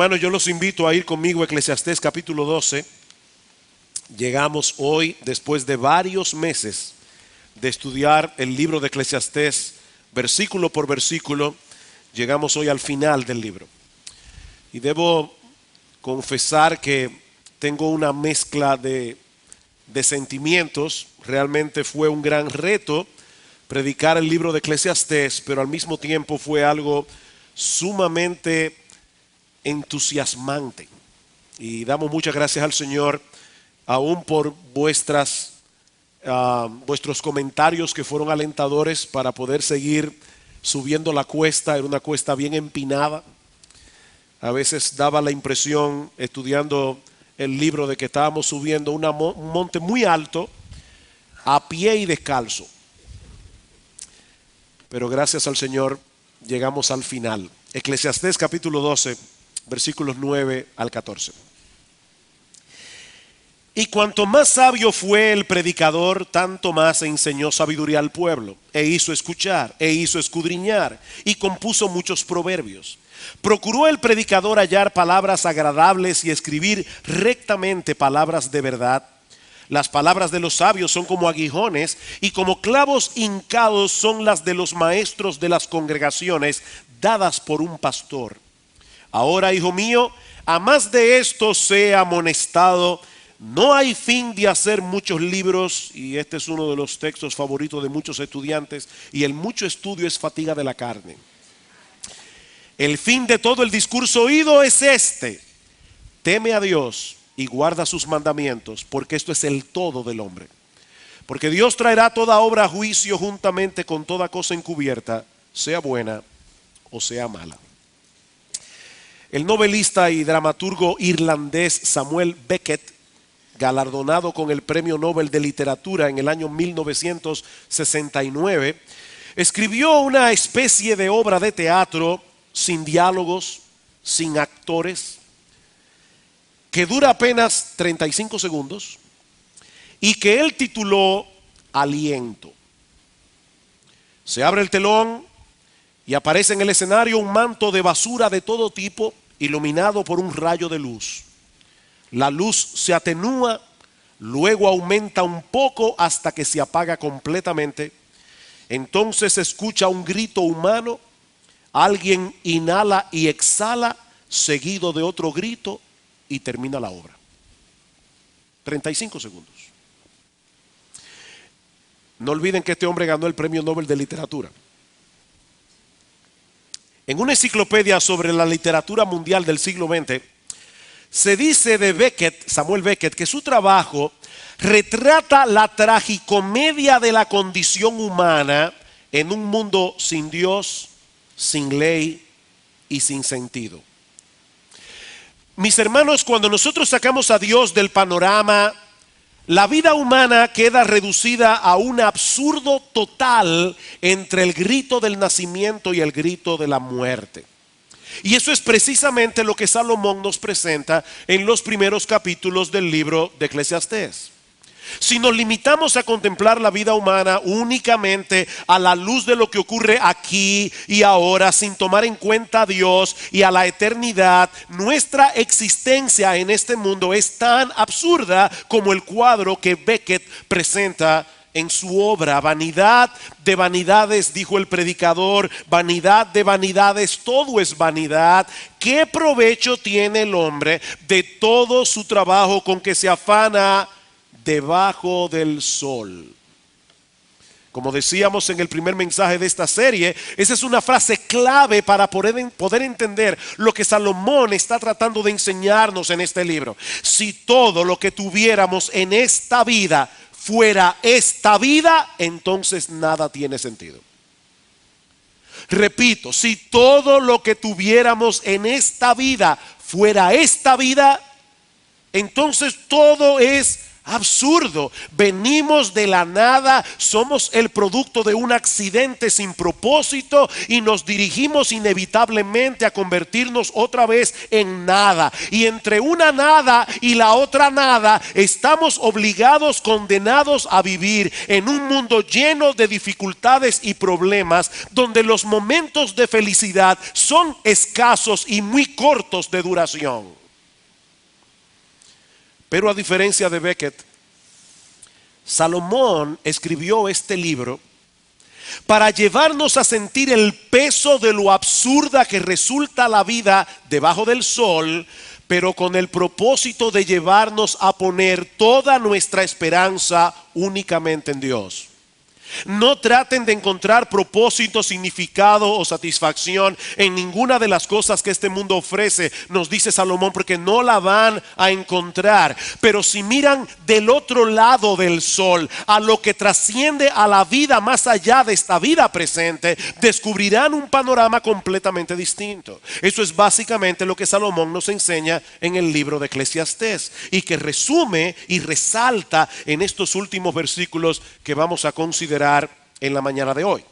Hermanos, yo los invito a ir conmigo a Eclesiastés capítulo 12. Llegamos hoy, después de varios meses de estudiar el libro de Eclesiastés, versículo por versículo, llegamos hoy al final del libro. Y debo confesar que tengo una mezcla de sentimientos. Realmente fue un gran reto predicar el libro de Eclesiastés, pero al mismo tiempo fue algo sumamente entusiasmante. Y damos muchas gracias al Señor, aún por vuestros comentarios que fueron alentadores para poder seguir subiendo la cuesta. Era una cuesta bien empinada. A veces daba la impresión, estudiando el libro, de que estábamos subiendo un monte muy alto, a pie y descalzo. Pero gracias al Señor llegamos al final. Eclesiastés capítulo 12, versículos 9 al 14. Y cuanto más sabio fue el predicador, tanto más enseñó sabiduría al pueblo, e hizo escuchar, e hizo escudriñar, y compuso muchos proverbios. Procuró el predicador hallar palabras agradables y escribir rectamente palabras de verdad. Las palabras de los sabios son como aguijones, y como clavos hincados son las de los maestros de las congregaciones, dadas por un pastor. Ahora, hijo mío, a más de esto sea amonestado. No hay fin de hacer muchos libros, y este es uno de los textos favoritos de muchos estudiantes, y el mucho estudio es fatiga de la carne. El fin de todo el discurso oído es este: teme a Dios y guarda sus mandamientos, porque esto es el todo del hombre. Porque Dios traerá toda obra a juicio juntamente con toda cosa encubierta, sea buena o sea mala. El novelista y dramaturgo irlandés Samuel Beckett, galardonado con el Premio Nobel de Literatura en el año 1969, escribió una especie de obra de teatro sin diálogos, sin actores, que dura apenas 35 segundos y que él tituló Aliento. Se abre el telón y aparece en el escenario un manto de basura de todo tipo, iluminado por un rayo de luz. La luz se atenúa, luego aumenta un poco hasta que se apaga completamente. Entonces se escucha un grito humano, alguien inhala y exhala, seguido de otro grito, y termina la obra. 35 segundos. No olviden que este hombre ganó el Premio Nobel de Literatura. En una enciclopedia sobre la literatura mundial del siglo XX, se dice de Beckett, Samuel Beckett, que su trabajo retrata la tragicomedia de la condición humana en un mundo sin Dios, sin ley y sin sentido. Mis hermanos, cuando nosotros sacamos a Dios del panorama, la vida humana queda reducida a un absurdo total entre el grito del nacimiento y el grito de la muerte. Y eso es precisamente lo que Salomón nos presenta en los primeros capítulos del libro de Eclesiastés. Si nos limitamos a contemplar la vida humana únicamente a la luz de lo que ocurre aquí y ahora, sin tomar en cuenta a Dios y a la eternidad, nuestra existencia en este mundo es tan absurda como el cuadro que Beckett presenta en su obra. Vanidad de vanidades, dijo el predicador, vanidad de vanidades, todo es vanidad. ¿Qué provecho tiene el hombre de todo su trabajo con que se afana debajo del sol? Como decíamos en el primer mensaje de esta serie, esa es una frase clave para poder entender lo que Salomón está tratando de enseñarnos en este libro. Si todo lo que tuviéramos en esta vida fuera esta vida, entonces nada tiene sentido. Repito, si todo lo que tuviéramos en esta vida fuera esta vida, entonces todo es Absurdo. Venimos de la nada, somos el producto de un accidente sin propósito y nos dirigimos inevitablemente a convertirnos otra vez en nada. Y entre una nada y la otra nada estamos obligados, condenados a vivir en un mundo lleno de dificultades y problemas, donde los momentos de felicidad son escasos y muy cortos de duración. Pero a diferencia de Becket, Salomón escribió este libro para llevarnos a sentir el peso de lo absurda que resulta la vida debajo del sol, pero con el propósito de llevarnos a poner toda nuestra esperanza únicamente en Dios. No traten de encontrar propósito, significado o satisfacción en ninguna de las cosas que este mundo ofrece, nos dice Salomón, porque no la van a encontrar. Pero si miran del otro lado del sol, a lo que trasciende a la vida más allá de esta vida presente, descubrirán un panorama completamente distinto. Eso es básicamente lo que Salomón nos enseña en el libro de Eclesiastés, y que resume y resalta en estos últimos versículos que vamos a considerar en la mañana de hoy.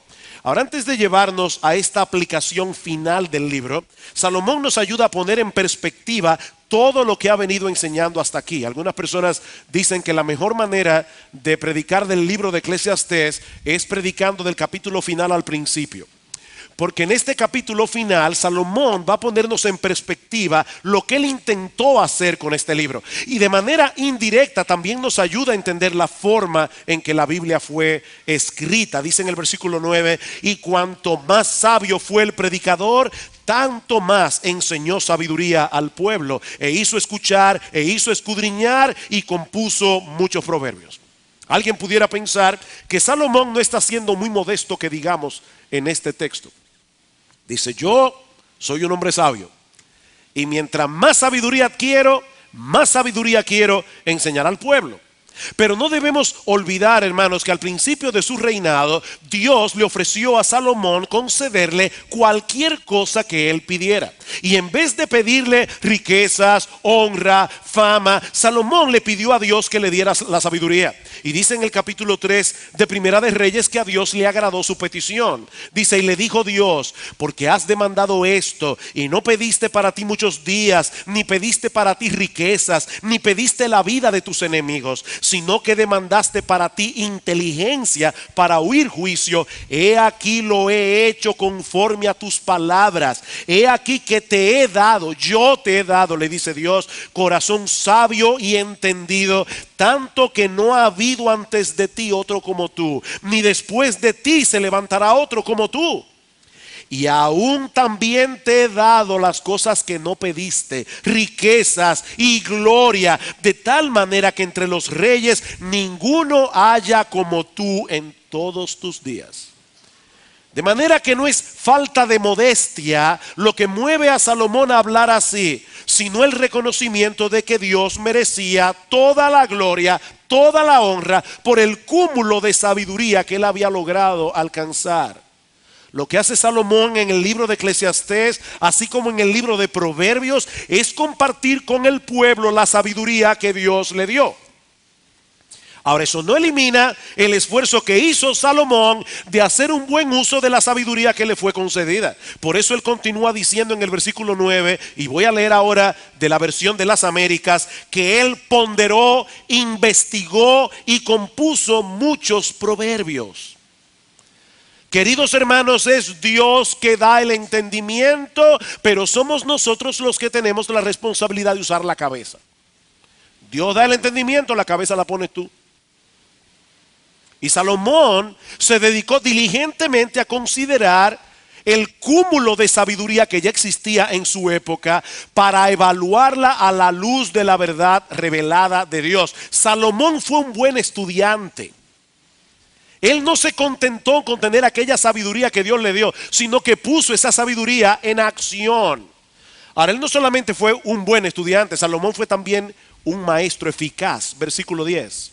Ahora, antes de llevarnos a esta aplicación final del libro, Salomón nos ayuda a poner en perspectiva todo lo que ha venido enseñando hasta aquí. Algunas personas dicen que la mejor manera de predicar del libro de Eclesiastés es predicando del capítulo final al principio. Porque en este capítulo final Salomón va a ponernos en perspectiva lo que él intentó hacer con este libro. Y de manera indirecta también nos ayuda a entender la forma en que la Biblia fue escrita. Dice en el versículo 9, y cuanto más sabio fue el predicador, tanto más enseñó sabiduría al pueblo, e hizo escuchar, e hizo escudriñar, y compuso muchos proverbios. Alguien pudiera pensar que Salomón no está siendo muy modesto, que digamos, en este texto. Dice, yo soy un hombre sabio, y mientras más sabiduría adquiero, más sabiduría quiero enseñar al pueblo. Pero no debemos olvidar, hermanos, que al principio de su reinado, Dios le ofreció a Salomón concederle cualquier cosa que él pidiera. Y en vez de pedirle riquezas, honra, fama, Salomón le pidió a Dios que le diera la sabiduría. Y dice en el capítulo 3 de Primera de Reyes que a Dios le agradó su petición. Dice, y le dijo Dios, porque has demandado esto, y no pediste para ti muchos días, ni pediste para ti riquezas, ni pediste la vida de tus enemigos, sino que demandaste para ti inteligencia para oír juicio. He aquí lo he hecho conforme a tus palabras. He aquí que te he dado, yo te he dado, le dice Dios, corazón sabio y entendido, tanto que no ha habido antes de ti otro como tú, ni después de ti se levantará otro como tú. Y aún también te he dado las cosas que no pediste, riquezas y gloria, de tal manera que entre los reyes ninguno haya como tú en todos tus días. De manera que no es falta de modestia lo que mueve a Salomón a hablar así, sino el reconocimiento de que Dios merecía toda la gloria, toda la honra por el cúmulo de sabiduría que él había logrado alcanzar. Lo que hace Salomón en el libro de Eclesiastés, así como en el libro de Proverbios, es compartir con el pueblo la sabiduría que Dios le dio. Ahora, eso no elimina el esfuerzo que hizo Salomón de hacer un buen uso de la sabiduría que le fue concedida. Por eso él continúa diciendo en el versículo 9, y voy a leer ahora de la versión de las Américas, que él ponderó, investigó y compuso muchos proverbios. Queridos hermanos, es Dios que da el entendimiento, pero somos nosotros los que tenemos la responsabilidad de usar la cabeza. Dios da el entendimiento, la cabeza la pones tú. Y Salomón se dedicó diligentemente a considerar el cúmulo de sabiduría que ya existía en su época para evaluarla a la luz de la verdad revelada de Dios. Salomón fue un buen estudiante. Él no se contentó con tener aquella sabiduría que Dios le dio, sino que puso esa sabiduría en acción. Ahora, él no solamente fue un buen estudiante, Salomón fue también un maestro eficaz. Versículo 10.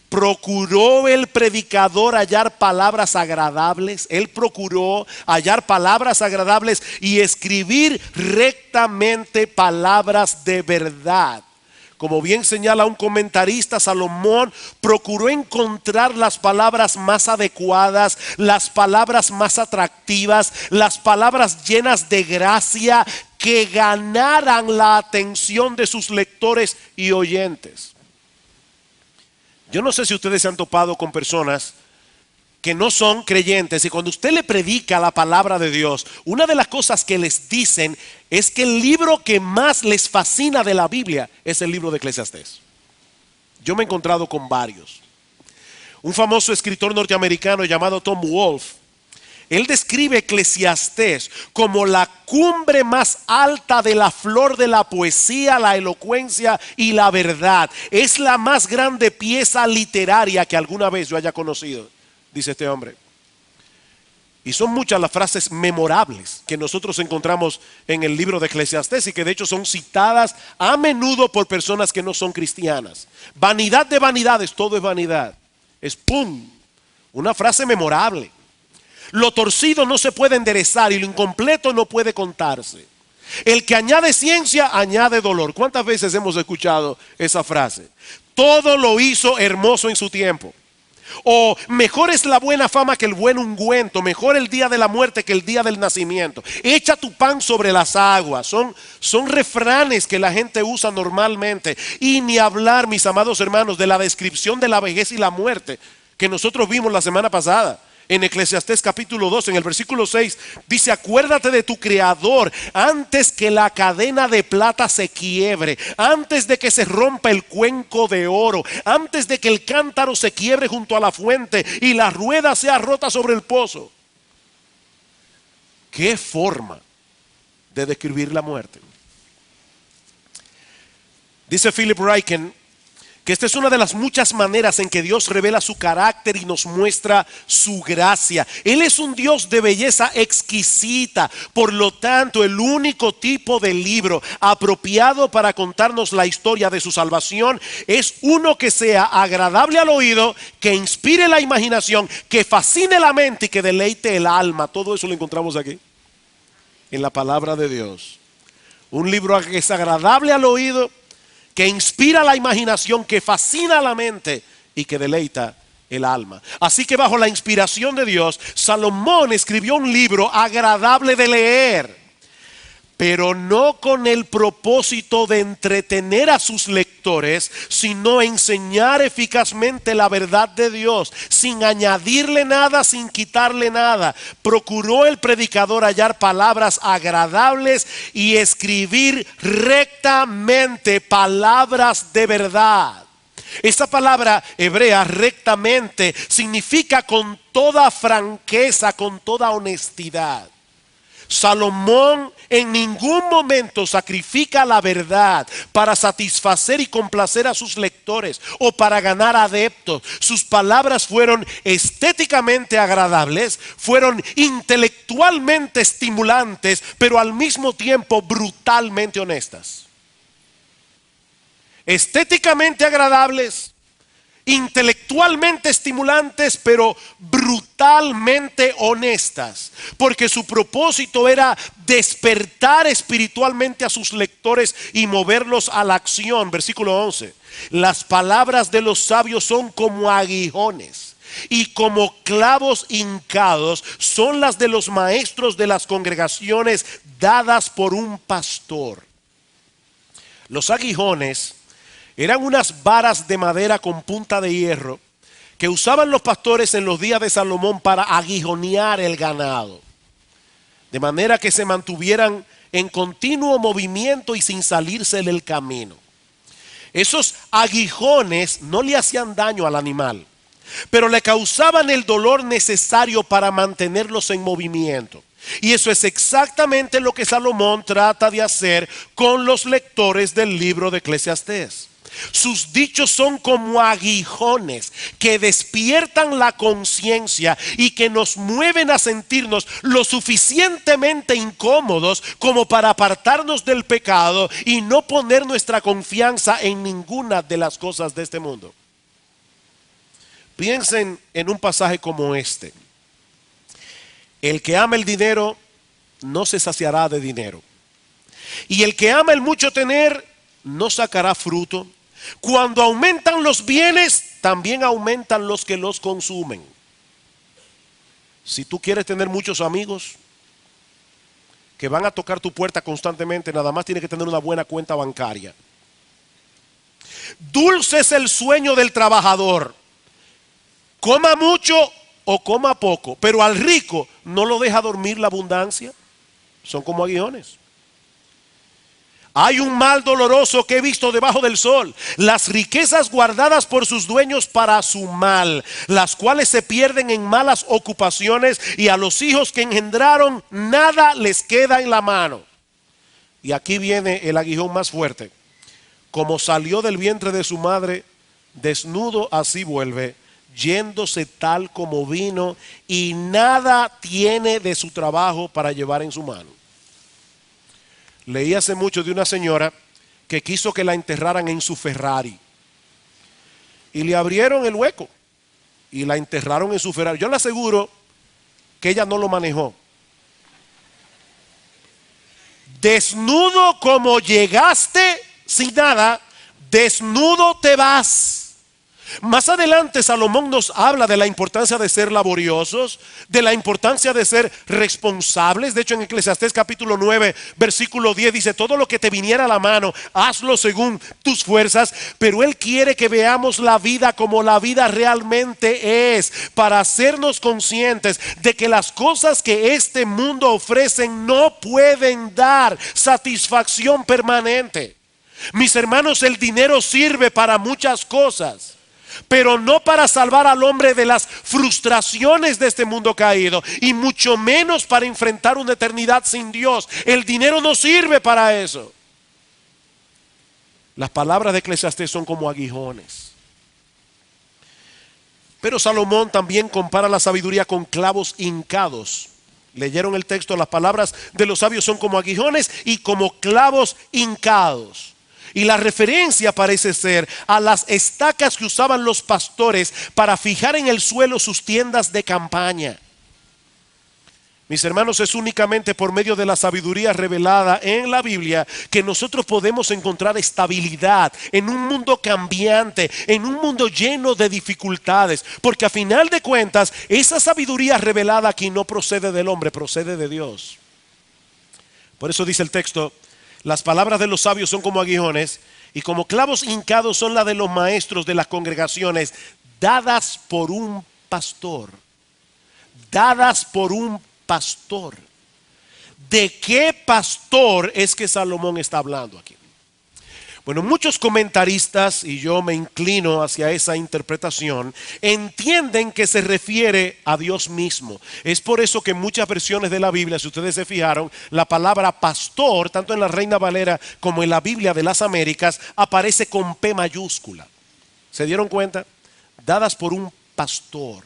Procuró el predicador hallar palabras agradables. Él procuró hallar palabras agradables y escribir rectamente palabras de verdad. Como bien señala un comentarista, Salomón procuró encontrar las palabras más adecuadas, las palabras más atractivas, las palabras llenas de gracia que ganaran la atención de sus lectores y oyentes. Yo no sé si ustedes se han topado con personas que no son creyentes y cuando usted le predica la palabra de Dios, una de las cosas que les dicen es que el libro que más les fascina de la Biblia es el libro de Eclesiastés. Yo me he encontrado con varios. Un famoso escritor norteamericano llamado Tom Wolfe, él describe Eclesiastés como la cumbre más alta de la flor de la poesía, la elocuencia y la verdad. Es la más grande pieza literaria que alguna vez yo haya conocido, dice este hombre. Y son muchas las frases memorables que nosotros encontramos en el libro de Eclesiastés y que de hecho son citadas a menudo por personas que no son cristianas. Vanidad de vanidades, todo es vanidad. Es pum, una frase memorable. Lo torcido no se puede enderezar y lo incompleto no puede contarse. El que añade ciencia, añade dolor. ¿Cuántas veces hemos escuchado esa frase? Todo lo hizo hermoso en su tiempo. O mejor es la buena fama que el buen ungüento, mejor el día de la muerte que el día del nacimiento. Echa tu pan sobre las aguas. Son refranes que la gente usa normalmente. Y ni hablar, mis amados hermanos, de la descripción de la vejez y la muerte que nosotros vimos la semana pasada. En Eclesiastés capítulo 2, en el versículo 6, dice: acuérdate de tu Creador antes que la cadena de plata se quiebre, antes de que se rompa el cuenco de oro, antes de que el cántaro se quiebre junto a la fuente y la rueda sea rota sobre el pozo. ¿Qué forma de describir la muerte? Dice Philip Ryken que esta es una de las muchas maneras en que Dios revela su carácter y nos muestra su gracia. Él es un Dios de belleza exquisita. Por lo tanto, el único tipo de libro apropiado para contarnos la historia de su salvación es uno que sea agradable al oído, que inspire la imaginación, que fascine la mente y que deleite el alma. Todo eso lo encontramos aquí, en la palabra de Dios. Un libro que es agradable al oído, que inspira la imaginación, que fascina la mente y que deleita el alma. Así que bajo la inspiración de Dios, Salomón escribió un libro agradable de leer, pero no con el propósito de entretener a sus lectores, sino enseñar eficazmente la verdad de Dios, sin añadirle nada, sin quitarle nada. Procuró el predicador hallar palabras agradables y escribir rectamente palabras de verdad. Esta palabra hebrea, rectamente, significa con toda franqueza, con toda honestidad. Salomón en ningún momento sacrifica la verdad para satisfacer y complacer a sus lectores o para ganar adeptos. Sus palabras fueron estéticamente agradables, fueron intelectualmente estimulantes, pero al mismo tiempo brutalmente honestas. Estéticamente agradables, intelectualmente estimulantes, pero brutalmente honestas, porque su propósito era despertar espiritualmente a sus lectores y moverlos a la acción. Versículo 11: las palabras de los sabios son como aguijones y como clavos hincados son las de los maestros de las congregaciones dadas por un pastor. Los aguijones eran unas varas de madera con punta de hierro que usaban los pastores en los días de Salomón para aguijonear el ganado, de manera que se mantuvieran en continuo movimiento y sin salirse del camino. Esos aguijones no le hacían daño al animal, pero le causaban el dolor necesario para mantenerlos en movimiento. Y eso es exactamente lo que Salomón trata de hacer con los lectores del libro de Eclesiastés. Sus dichos son como aguijones que despiertan la conciencia y que nos mueven a sentirnos lo suficientemente incómodos como para apartarnos del pecado y no poner nuestra confianza en ninguna de las cosas de este mundo. Piensen en un pasaje como este: el que ama el dinero no se saciará de dinero, y el que ama el mucho tener no sacará fruto. Cuando aumentan los bienes, también aumentan los que los consumen. Si tú quieres tener muchos amigos que van a tocar tu puerta constantemente, nada más tienes que tener una buena cuenta bancaria. Dulce es el sueño del trabajador. Coma mucho o coma poco, pero al rico no lo deja dormir la abundancia. Son como aguijones. Hay un mal doloroso que he visto debajo del sol: las riquezas guardadas por sus dueños para su mal, las cuales se pierden en malas ocupaciones, y a los hijos que engendraron nada les queda en la mano. Y aquí viene el aguijón más fuerte: como salió del vientre de su madre, desnudo así vuelve, yéndose tal como vino, y nada tiene de su trabajo para llevar en su mano. Leí hace mucho de una señora que quiso que la enterraran en su Ferrari. Y le abrieron el hueco y la enterraron en su Ferrari. Yo le aseguro que ella no lo manejó. Desnudo como llegaste, sin nada, desnudo te vas. Más adelante Salomón nos habla de la importancia de ser laboriosos, de la importancia de ser responsables. De hecho, en Eclesiastés capítulo 9 versículo 10 dice: todo lo que te viniera a la mano, hazlo según tus fuerzas. Pero él quiere que veamos la vida como la vida realmente es, para hacernos conscientes de que las cosas que este mundo ofrecen no pueden dar satisfacción permanente. Mis hermanos, el dinero sirve para muchas cosas, pero no para salvar al hombre de las frustraciones de este mundo caído, y mucho menos para enfrentar una eternidad sin Dios. El dinero no sirve para eso. Las palabras de Eclesiastés son como aguijones. Pero Salomón también compara la sabiduría con clavos hincados. Leyeron el texto: las palabras de los sabios son como aguijones y como clavos hincados. Y la referencia parece ser a las estacas que usaban los pastores para fijar en el suelo sus tiendas de campaña. Mis hermanos, es únicamente por medio de la sabiduría revelada en la Biblia que nosotros podemos encontrar estabilidad en un mundo cambiante, en un mundo lleno de dificultades. Porque a final de cuentas, esa sabiduría revelada aquí no procede del hombre, procede de Dios. Por eso dice el texto: las palabras de los sabios son como aguijones, y como clavos hincados son las de los maestros de las congregaciones, dadas por un pastor. Dadas por un pastor. ¿De qué pastor es que Salomón está hablando aquí? Bueno, muchos comentaristas, y yo me inclino hacia esa interpretación, entienden que se refiere a Dios mismo. Es por eso que en muchas versiones de la Biblia, si ustedes se fijaron, la palabra pastor, tanto en la Reina Valera como en la Biblia de las Américas, aparece con P mayúscula. ¿Se dieron cuenta? Dadas por un pastor.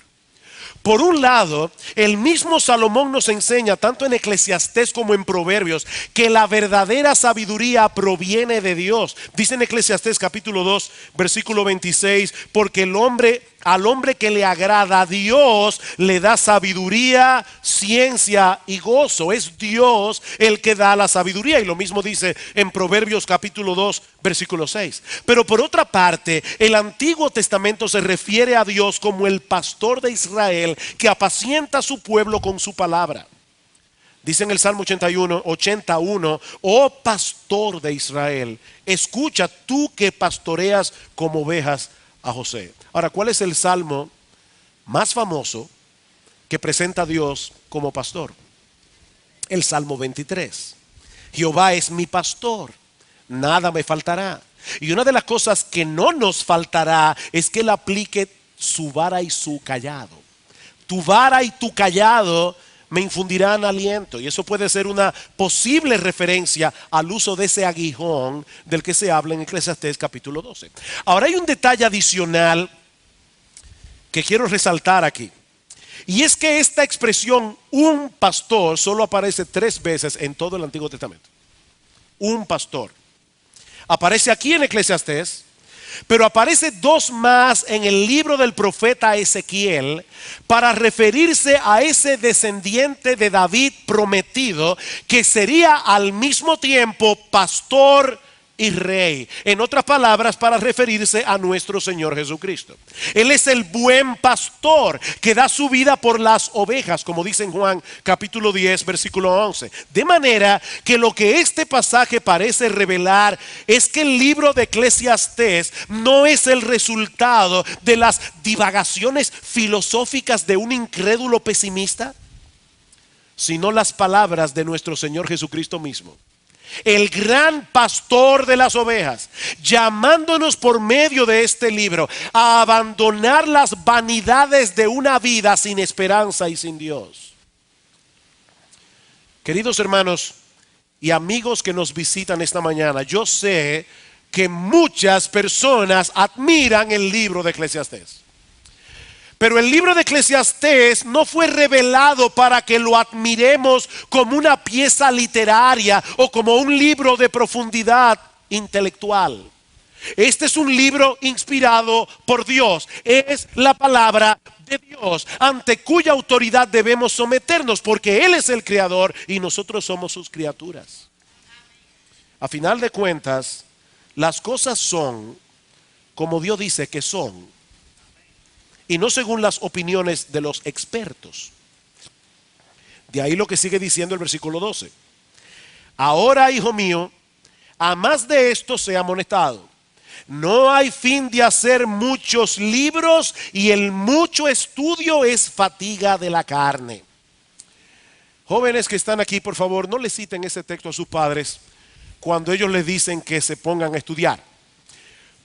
Por un lado, el mismo Salomón nos enseña, tanto en Eclesiastés como en Proverbios, que la verdadera sabiduría proviene de Dios. Dice en Eclesiastés capítulo 2, versículo 26, porque al hombre que le agrada a Dios le da sabiduría, ciencia y gozo. Es Dios el que da la sabiduría. Y lo mismo dice en Proverbios capítulo 2, versículo 6. Pero por otra parte, el Antiguo Testamento se refiere a Dios como el pastor de Israel, que apacienta a su pueblo con su palabra. Dice en el Salmo 81, oh pastor de Israel, escucha tú que pastoreas como ovejas a José. Ahora, ¿cuál es el salmo más famoso que presenta a Dios como pastor? El Salmo 23. Jehová es mi pastor, nada me faltará. Y una de las cosas que no nos faltará es que Él aplique su vara y su callado. Tu vara y tu callado me infundirán aliento. Y eso puede ser una posible referencia al uso de ese aguijón del que se habla en Eclesiastés capítulo 12. Ahora hay un detalle adicional que quiero resaltar aquí. Y es que esta expresión, un pastor, solo aparece 3 veces en todo el Antiguo Testamento. Un pastor. Aparece aquí en Eclesiastés, pero aparece 2 más en el libro del profeta Ezequiel, para referirse a ese descendiente de David prometido, que sería al mismo tiempo pastor y Rey. En otras palabras, para referirse a nuestro Señor Jesucristo. Él es el buen pastor que da su vida por las ovejas, como dice en Juan capítulo 10, versículo 11. De manera que lo que este pasaje parece revelar es que el libro de Eclesiastés no es el resultado de las divagaciones filosóficas de un incrédulo pesimista, sino las palabras de nuestro Señor Jesucristo mismo, el gran pastor de las ovejas, llamándonos por medio de este libro a abandonar las vanidades de una vida sin esperanza y sin Dios. Queridos hermanos y amigos que nos visitan esta mañana, yo sé que muchas personas admiran el libro de Eclesiastés. Pero el libro de Eclesiastés no fue revelado para que lo admiremos como una pieza literaria o como un libro de profundidad intelectual. Este es un libro inspirado por Dios. Es la palabra de Dios, ante cuya autoridad debemos someternos, porque Él es el creador y nosotros somos sus criaturas. A final de cuentas, las cosas son como Dios dice que son, y no según las opiniones de los expertos. De ahí lo que sigue diciendo el versículo 12. Ahora, hijo mío, a más de esto sea amonestado. No hay fin de hacer muchos libros, y el mucho estudio es fatiga de la carne. Jóvenes que están aquí, por favor, no le citen ese texto a sus padres cuando ellos les dicen que se pongan a estudiar,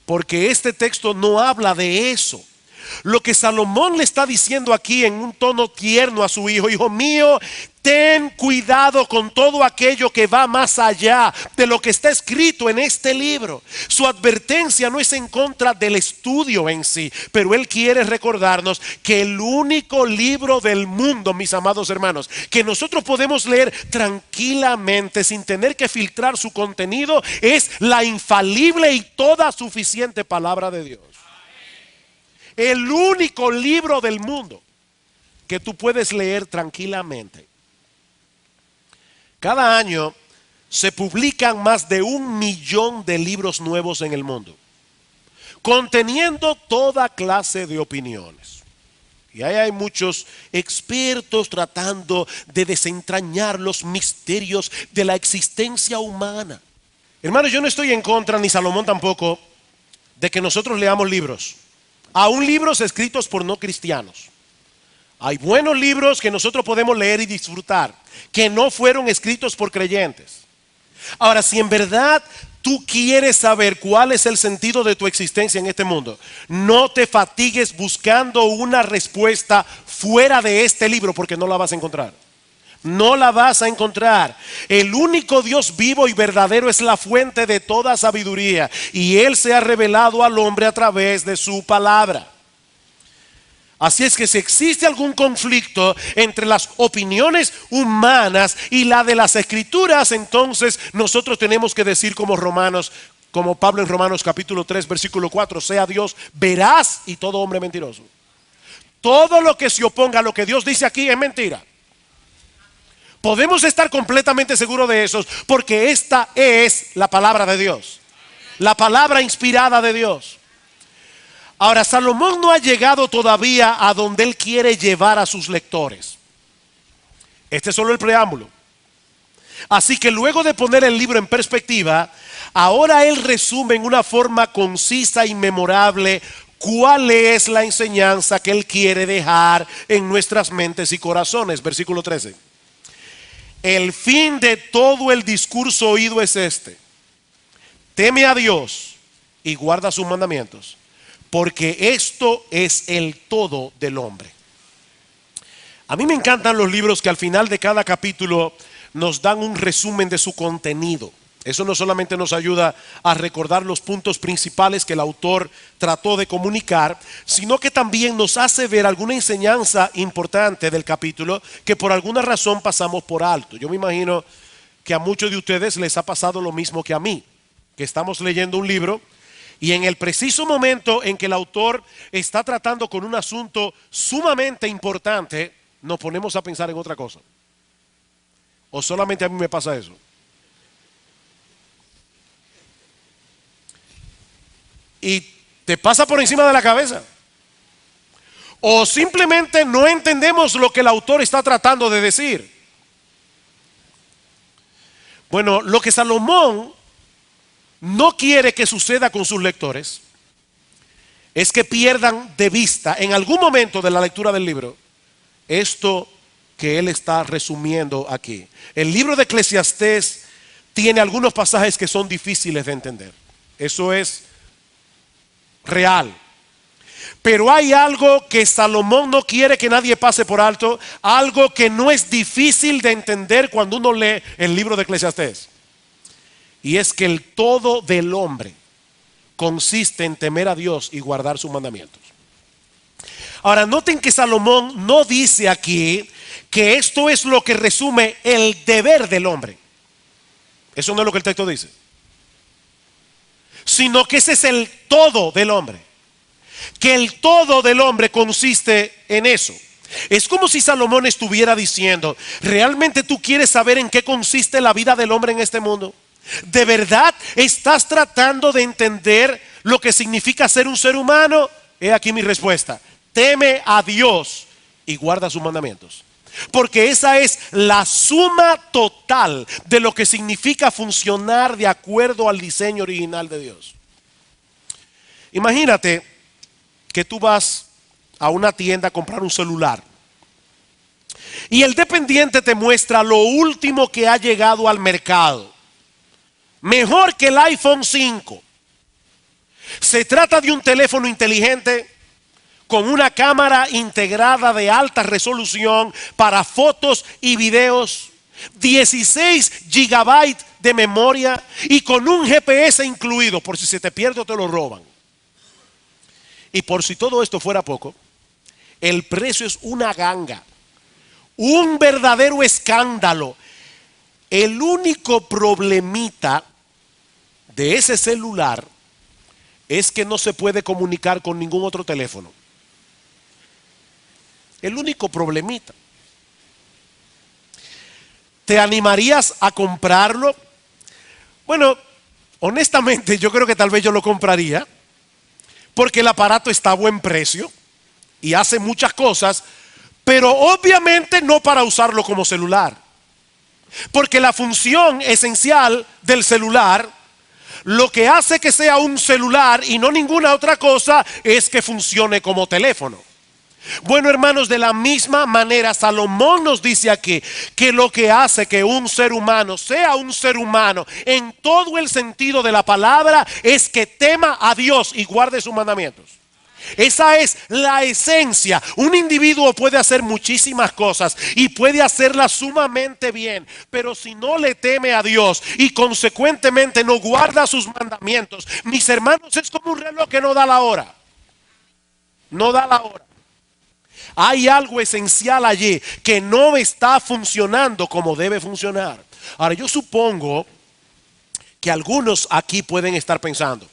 porque este texto no habla de eso. Lo que Salomón le está diciendo aquí en un tono tierno a su hijo: hijo mío, ten cuidado con todo aquello que va más allá de lo que está escrito en este libro. Su advertencia no es en contra del estudio en sí, pero él quiere recordarnos que el único libro del mundo, mis amados hermanos, que nosotros podemos leer tranquilamente sin tener que filtrar su contenido, es la infalible y toda suficiente palabra de Dios. El único libro del mundo que tú puedes leer tranquilamente. Cada año se publican más de 1 millón de libros nuevos en el mundo, conteniendo toda clase de opiniones. Y ahí hay muchos expertos tratando de desentrañar los misterios de la existencia humana. Hermanos, yo no estoy en contra, ni Salomón tampoco, de que nosotros leamos libros. Aún libros escritos por no cristianos. Hay buenos libros que nosotros podemos leer y disfrutar, que no fueron escritos por creyentes. Ahora, si en verdad tú quieres saber cuál es el sentido de tu existencia en este mundo, no te fatigues buscando una respuesta fuera de este libro, porque no la vas a encontrar. No la vas a encontrar. El único Dios vivo y verdadero es la fuente de toda sabiduría, y Él se ha revelado al hombre a través de su palabra. Así es que si existe algún conflicto entre las opiniones humanas y la de las escrituras, entonces nosotros tenemos que decir como Pablo en Romanos capítulo 3 versículo 4: sea Dios veraz y todo hombre mentiroso. Todo lo que se oponga a lo que Dios dice aquí es mentira. Podemos estar completamente seguros de eso, porque esta es la palabra de Dios, la palabra inspirada de Dios. Ahora, Salomón no ha llegado todavía a donde él quiere llevar a sus lectores. Este es solo el preámbulo. Así que luego de poner el libro en perspectiva, ahora él resume en una forma concisa y memorable cuál es la enseñanza que él quiere dejar en nuestras mentes y corazones. Versículo 13. El fin de todo el discurso oído es este: teme a Dios y guarda sus mandamientos, porque esto es el todo del hombre. A mí me encantan los libros que al final de cada capítulo nos dan un resumen de su contenido. Eso no solamente nos ayuda a recordar los puntos principales que el autor trató de comunicar, sino que también nos hace ver alguna enseñanza importante del capítulo que por alguna razón pasamos por alto. Yo me imagino que a muchos de ustedes les ha pasado lo mismo que a mí, que estamos leyendo un libro y en el preciso momento en que el autor está tratando con un asunto sumamente importante, nos ponemos a pensar en otra cosa. ¿O solamente a mí me pasa eso? y te pasa por encima de la cabeza. O simplemente no entendemos lo que el autor está tratando de decir. Bueno, lo que Salomón no quiere que suceda con sus lectores es que pierdan de vista en algún momento de la lectura del libro esto que él está resumiendo aquí. El libro de Eclesiastés tiene algunos pasajes que son difíciles de entender. Eso es real. Pero hay algo que Salomón no quiere que nadie pase por alto, algo que no es difícil de entender cuando uno lee el libro de Eclesiastés. Y es que el todo del hombre consiste en temer a Dios y guardar sus mandamientos. Ahora, noten que Salomón no dice aquí que esto es lo que resume el deber del hombre. Eso no es lo que el texto dice. Sino que ese es el todo del hombre. Que el todo del hombre consiste en eso. Es como si Salomón estuviera diciendo: ¿realmente tú quieres saber en qué consiste la vida del hombre en este mundo? ¿De verdad estás tratando de entender lo que significa ser un ser humano? He aquí mi respuesta: teme a Dios y guarda sus mandamientos. Porque esa es la suma total de lo que significa funcionar de acuerdo al diseño original de Dios. Imagínate que tú vas a una tienda a comprar un celular y el dependiente te muestra lo último que ha llegado al mercado, mejor que el iPhone 5. Se trata de un teléfono inteligente con una cámara integrada de alta resolución para fotos y videos, 16 gigabytes de memoria y con un GPS incluido por si se te pierde o te lo roban. Y por si todo esto fuera poco, el precio es una ganga, un verdadero escándalo. El único problemita de ese celular es que no se puede comunicar con ningún otro teléfono. El único problemita. ¿Te animarías a comprarlo? Bueno, honestamente yo creo que tal vez yo lo compraría, porque el aparato está a buen precio y hace muchas cosas, pero obviamente no para usarlo como celular. Porque la función esencial del celular, lo que hace que sea un celular y no ninguna otra cosa, es que funcione como teléfono. Bueno, hermanos, de la misma manera Salomón nos dice aquí que lo que hace que un ser humano sea un ser humano en todo el sentido de la palabra es que tema a Dios y guarde sus mandamientos. Esa es la esencia. Un individuo puede hacer muchísimas cosas y puede hacerlas sumamente bien, pero si no le teme a Dios y consecuentemente no guarda sus mandamientos, mis hermanos, es como un reloj que no da la hora. No da la hora. Hay algo esencial allí que no está funcionando como debe funcionar. Ahora, yo supongo que algunos aquí pueden estar pensando: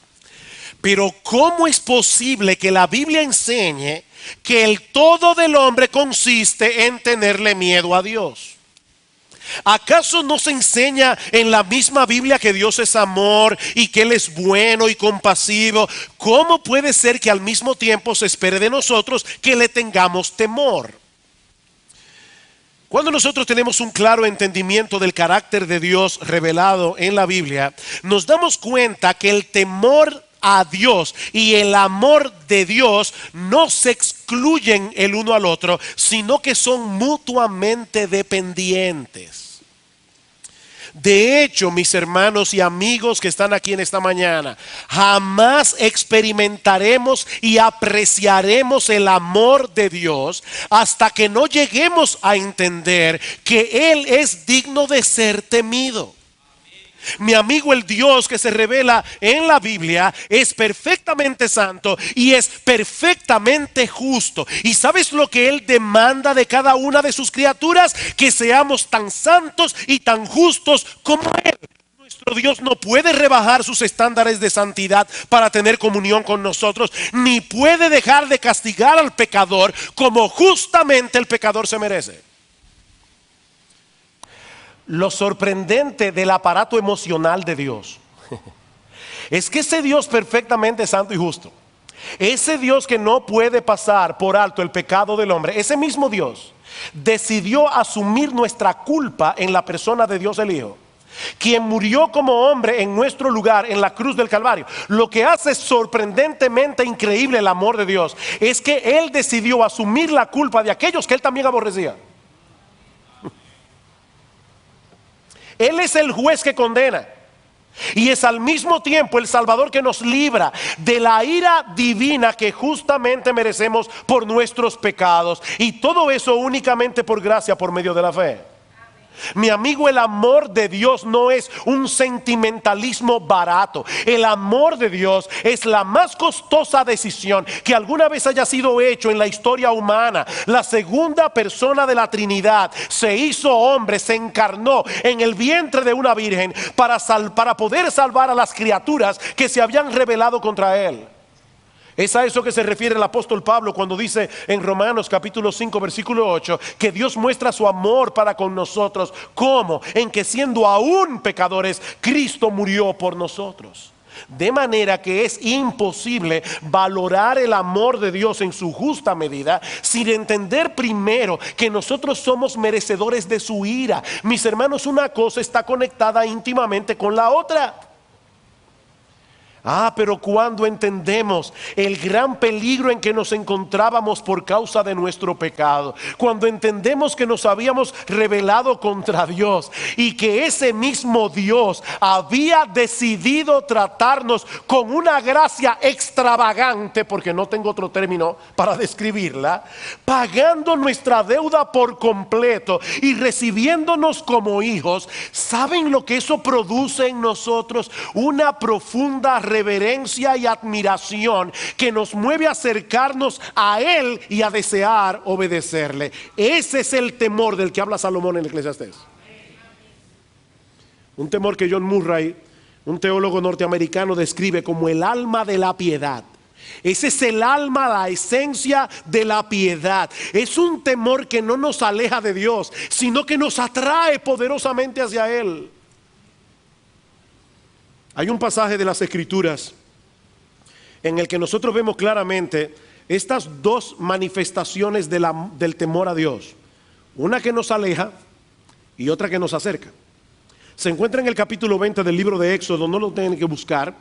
pero ¿cómo es posible que la Biblia enseñe que el todo del hombre consiste en tenerle miedo a Dios? ¿Acaso no se enseña en la misma Biblia que Dios es amor y que Él es bueno y compasivo? ¿Cómo puede ser que al mismo tiempo se espere de nosotros que le tengamos temor? Cuando nosotros tenemos un claro entendimiento del carácter de Dios revelado en la Biblia, nos damos cuenta que el temor a Dios y el amor de Dios no se excluyen el uno al otro, sino que son mutuamente dependientes. De hecho, mis hermanos y amigos que están aquí en esta mañana, jamás experimentaremos y apreciaremos el amor de Dios hasta que no lleguemos a entender que Él es digno de ser temido. Mi amigo, el Dios que se revela en la Biblia es perfectamente santo y es perfectamente justo. ¿Y sabes lo que Él demanda de cada una de sus criaturas? Que seamos tan santos y tan justos como Él. Nuestro Dios no puede rebajar sus estándares de santidad para tener comunión con nosotros, ni puede dejar de castigar al pecador como justamente el pecador se merece. Lo sorprendente del aparato emocional de Dios es que ese Dios perfectamente santo y justo, ese Dios que no puede pasar por alto el pecado del hombre, ese mismo Dios decidió asumir nuestra culpa en la persona de Dios el Hijo, quien murió como hombre en nuestro lugar en la cruz del Calvario. Lo que hace sorprendentemente increíble el amor de Dios es que Él decidió asumir la culpa de aquellos que Él también aborrecía. Él es el juez que condena y es al mismo tiempo el Salvador que nos libra de la ira divina que justamente merecemos por nuestros pecados, y todo eso únicamente por gracia, por medio de la fe. Mi amigo, el amor de Dios no es un sentimentalismo barato. El amor de Dios es la más costosa decisión que alguna vez haya sido hecho en la historia humana. La segunda persona de la Trinidad se hizo hombre, se encarnó en el vientre de una virgen para poder salvar a las criaturas que se habían rebelado contra Él. Es a eso que se refiere el apóstol Pablo cuando dice en Romanos capítulo 5 versículo 8 que Dios muestra su amor para con nosotros. ¿Cómo? En que siendo aún pecadores, Cristo murió por nosotros. De manera que es imposible valorar el amor de Dios en su justa medida sin entender primero que nosotros somos merecedores de su ira. Mis hermanos, una cosa está conectada íntimamente con la otra. Pero cuando entendemos el gran peligro en que nos encontrábamos por causa de nuestro pecado, cuando entendemos que nos habíamos rebelado contra Dios y que ese mismo Dios había decidido tratarnos con una gracia extravagante, porque no tengo otro término para describirla, pagando nuestra deuda por completo y recibiéndonos como hijos, ¿saben lo que eso produce en nosotros? Una profunda reverencia y admiración que nos mueve a acercarnos a Él y a desear obedecerle. Ese es el temor del que habla Salomón en Eclesiastés. Un temor que John Murray, un teólogo norteamericano, describe como el alma de la piedad. Ese es el alma, la esencia de la piedad. Es un temor que no nos aleja de Dios, sino que nos atrae poderosamente hacia Él. Hay un pasaje de las Escrituras en el que nosotros vemos claramente estas dos manifestaciones del temor a Dios. Una que nos aleja y otra que nos acerca. Se encuentra en el capítulo 20 del libro de Éxodo, no lo tienen que buscar.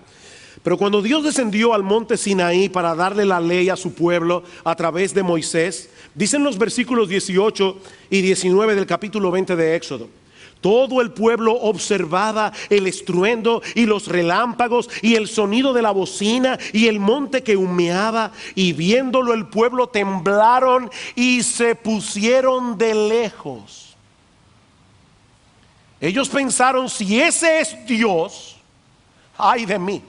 Pero cuando Dios descendió al monte Sinaí para darle la ley a su pueblo a través de Moisés, dicen los versículos 18 y 19 del capítulo 20 de Éxodo: todo el pueblo observaba el estruendo y los relámpagos y el sonido de la bocina y el monte que humeaba, y viéndolo el pueblo temblaron y se pusieron de lejos. Ellos pensaron: si ese es Dios, ay de mí.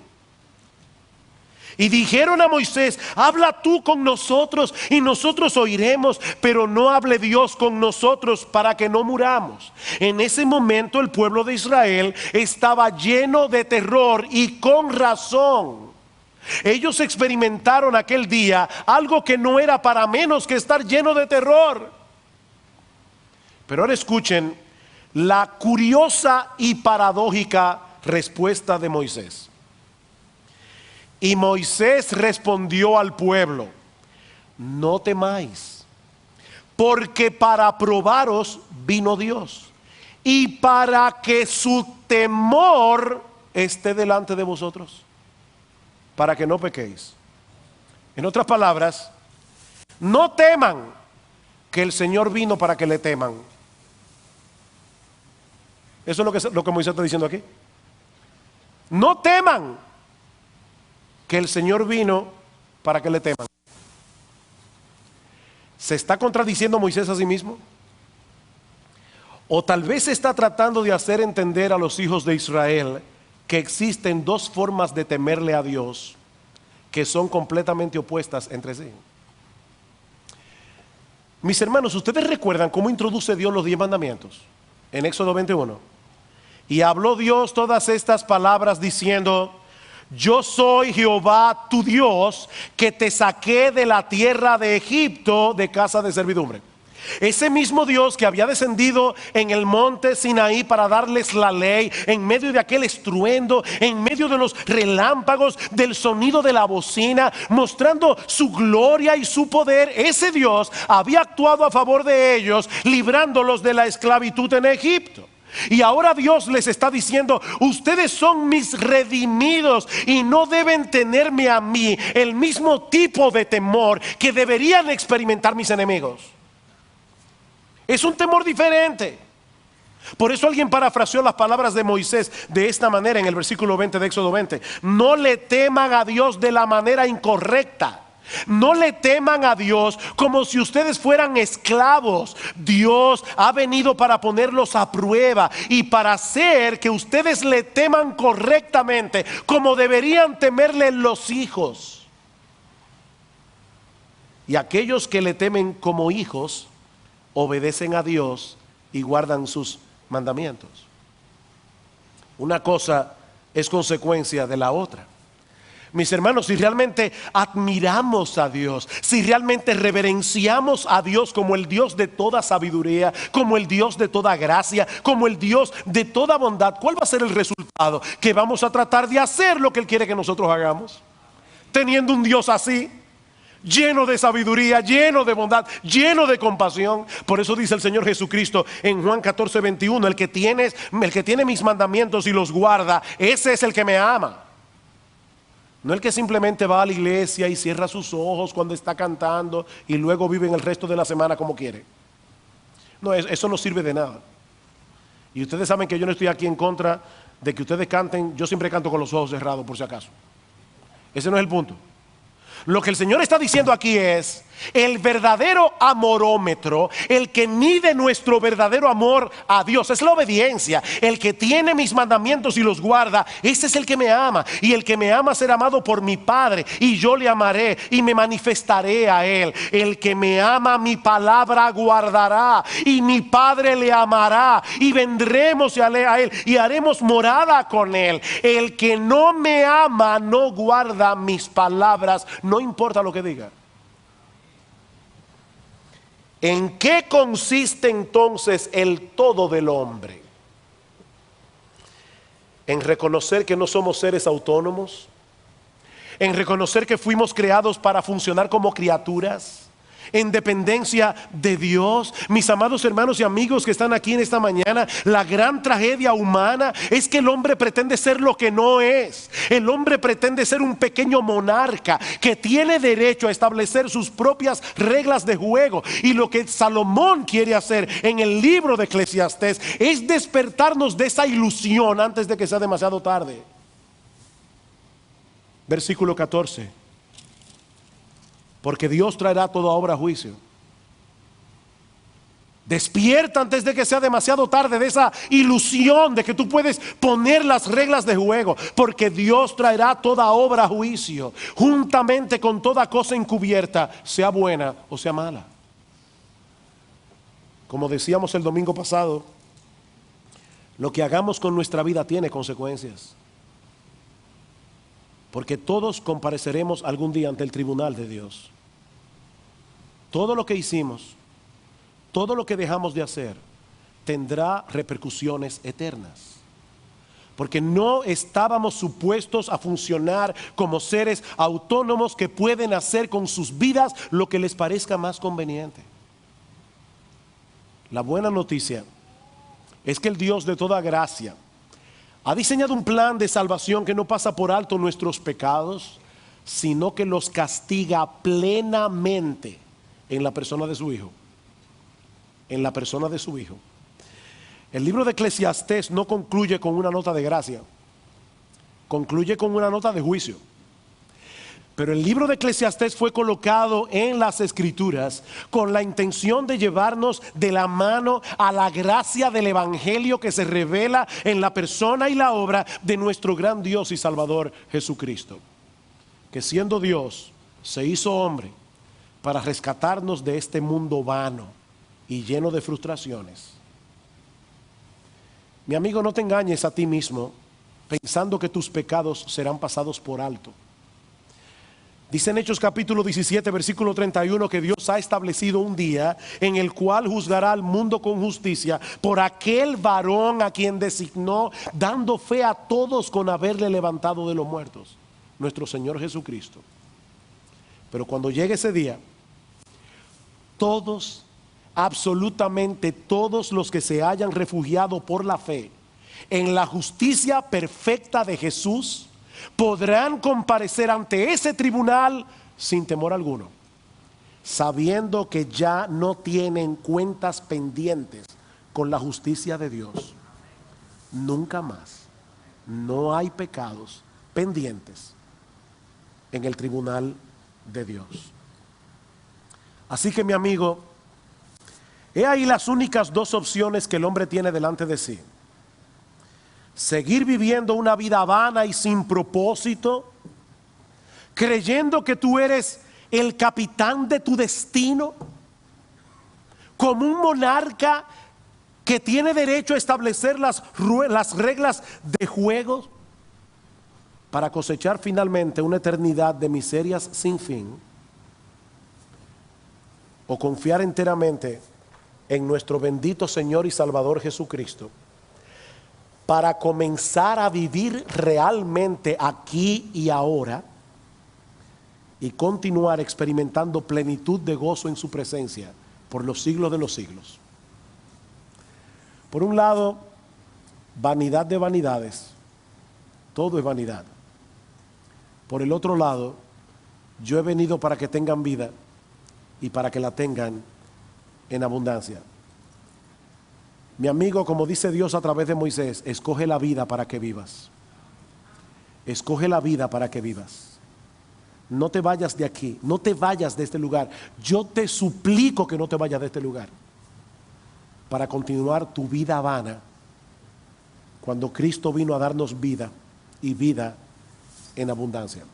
Y dijeron a Moisés: habla tú con nosotros y nosotros oiremos, pero no hable Dios con nosotros para que no muramos. En ese momento el pueblo de Israel estaba lleno de terror, y con razón. Ellos experimentaron aquel día algo que no era para menos que estar lleno de terror. Pero ahora escuchen la curiosa y paradójica respuesta de Moisés. Y Moisés respondió al pueblo: no temáis, porque para probaros vino Dios, y para que su temor esté delante de vosotros, para que no pequéis. En otras palabras, no teman, que el Señor vino para que le teman. Eso es lo que Moisés está diciendo aquí. No teman, que el Señor vino para que le teman. ¿Se está contradiciendo Moisés a sí mismo? O tal vez está tratando de hacer entender a los hijos de Israel que existen dos formas de temerle a Dios que son completamente opuestas entre sí. Mis hermanos, ¿ustedes recuerdan cómo introduce Dios los 10 mandamientos? En Éxodo 21. Y habló Dios todas estas palabras diciendo: yo soy Jehová tu Dios, que te saqué de la tierra de Egipto, de casa de servidumbre. Ese mismo Dios que había descendido en el monte Sinaí para darles la ley, en medio de aquel estruendo, en medio de los relámpagos, del sonido de la bocina, mostrando su gloria y su poder, ese Dios había actuado a favor de ellos, librándolos de la esclavitud en Egipto. Y ahora Dios les está diciendo: ustedes son mis redimidos y no deben tenerme a mí el mismo tipo de temor que deberían experimentar mis enemigos. Es un temor diferente. Por eso alguien parafraseó las palabras de Moisés de esta manera en el versículo 20 de Éxodo 20: no le teman a Dios de la manera incorrecta. No le teman a Dios como si ustedes fueran esclavos. Dios ha venido para ponerlos a prueba y para hacer que ustedes le teman correctamente, como deberían temerle los hijos. Y aquellos que le temen como hijos obedecen a Dios y guardan sus mandamientos. Una cosa es consecuencia de la otra. Mis hermanos, si realmente admiramos a Dios, si realmente reverenciamos a Dios como el Dios de toda sabiduría, como el Dios de toda gracia, como el Dios de toda bondad, ¿cuál va a ser el resultado? Que vamos a tratar de hacer lo que Él quiere que nosotros hagamos. Teniendo un Dios así, lleno de sabiduría, lleno de bondad, lleno de compasión. Por eso dice el Señor Jesucristo en Juan 14:21: el que tiene mis mandamientos y los guarda, ese es el que me ama. No el que simplemente va a la iglesia y cierra sus ojos cuando está cantando y luego vive en el resto de la semana como quiere. No, eso no sirve de nada. Y ustedes saben que yo no estoy aquí en contra de que ustedes canten. Yo siempre canto con los ojos cerrados, por si acaso. Ese no es el punto. Lo que el Señor está diciendo aquí es: el verdadero amorómetro, el que mide nuestro verdadero amor a Dios, es la obediencia. El que tiene mis mandamientos y los guarda, ese es el que me ama. Y el que me ama será amado por mi Padre, y yo le amaré y me manifestaré a él. El que me ama, mi palabra guardará, y mi Padre le amará, y vendremos a él y haremos morada con él. El que no me ama no guarda mis palabras, no importa lo que diga. ¿En qué consiste entonces el todo del hombre? En reconocer que no somos seres autónomos, en reconocer que fuimos creados para funcionar como criaturas en dependencia de Dios. Mis amados hermanos y amigos que están aquí en esta mañana, la gran tragedia humana es que el hombre pretende ser lo que no es. El hombre pretende ser un pequeño monarca que tiene derecho a establecer sus propias reglas de juego. Y lo que Salomón quiere hacer en el libro de Eclesiastés es despertarnos de esa ilusión antes de que sea demasiado tarde. Versículo 14: porque Dios traerá toda obra a juicio. Despierta antes de que sea demasiado tarde de esa ilusión de que tú puedes poner las reglas de juego, porque Dios traerá toda obra a juicio, juntamente con toda cosa encubierta, sea buena o sea mala. Como decíamos el domingo pasado, lo que hagamos con nuestra vida tiene consecuencias, porque todos compareceremos algún día ante el tribunal de Dios. Todo lo que hicimos, todo lo que dejamos de hacer, tendrá repercusiones eternas. Porque no estábamos supuestos a funcionar como seres autónomos que pueden hacer con sus vidas lo que les parezca más conveniente. La buena noticia es que el Dios de toda gracia ha diseñado un plan de salvación que no pasa por alto nuestros pecados, sino que los castiga plenamente en la persona de su Hijo. En la persona de su Hijo. El libro de Eclesiastés no concluye con una nota de gracia, concluye con una nota de juicio. Pero el libro de Eclesiastés fue colocado en las Escrituras con la intención de llevarnos de la mano a la gracia del Evangelio que se revela en la persona y la obra de nuestro gran Dios y Salvador Jesucristo, que siendo Dios se hizo hombre para rescatarnos de este mundo vano y lleno de frustraciones. Mi amigo, no te engañes a ti mismo pensando que tus pecados serán pasados por alto. Dice en Hechos capítulo 17, versículo 31, que Dios ha establecido un día en el cual juzgará al mundo con justicia por aquel varón a quien designó, dando fe a todos con haberle levantado de los muertos, nuestro Señor Jesucristo. Pero cuando llegue ese día, todos, absolutamente todos los que se hayan refugiado por la fe en la justicia perfecta de Jesús, podrán comparecer ante ese tribunal sin temor alguno, sabiendo que ya no tienen cuentas pendientes con la justicia de Dios. Nunca más. No hay pecados pendientes en el tribunal de Dios. Así que, mi amigo, he ahí las únicas dos opciones que el hombre tiene delante de sí: seguir viviendo una vida vana y sin propósito, creyendo que tú eres el capitán de tu destino, como un monarca que tiene derecho a establecer las reglas de juego para cosechar finalmente una eternidad de miserias sin fin, o confiar enteramente en nuestro bendito Señor y Salvador Jesucristo, para comenzar a vivir realmente aquí y ahora y continuar experimentando plenitud de gozo en su presencia por los siglos de los siglos. Por un lado, vanidad de vanidades, todo es vanidad. Por el otro lado, yo he venido para que tengan vida y para que la tengan en abundancia. Mi amigo, como dice Dios a través de Moisés, escoge la vida para que vivas. Escoge la vida para que vivas. No te vayas de aquí, no te vayas de este lugar. Yo te suplico que no te vayas de este lugar para continuar tu vida vana, cuando Cristo vino a darnos vida y vida en abundancia.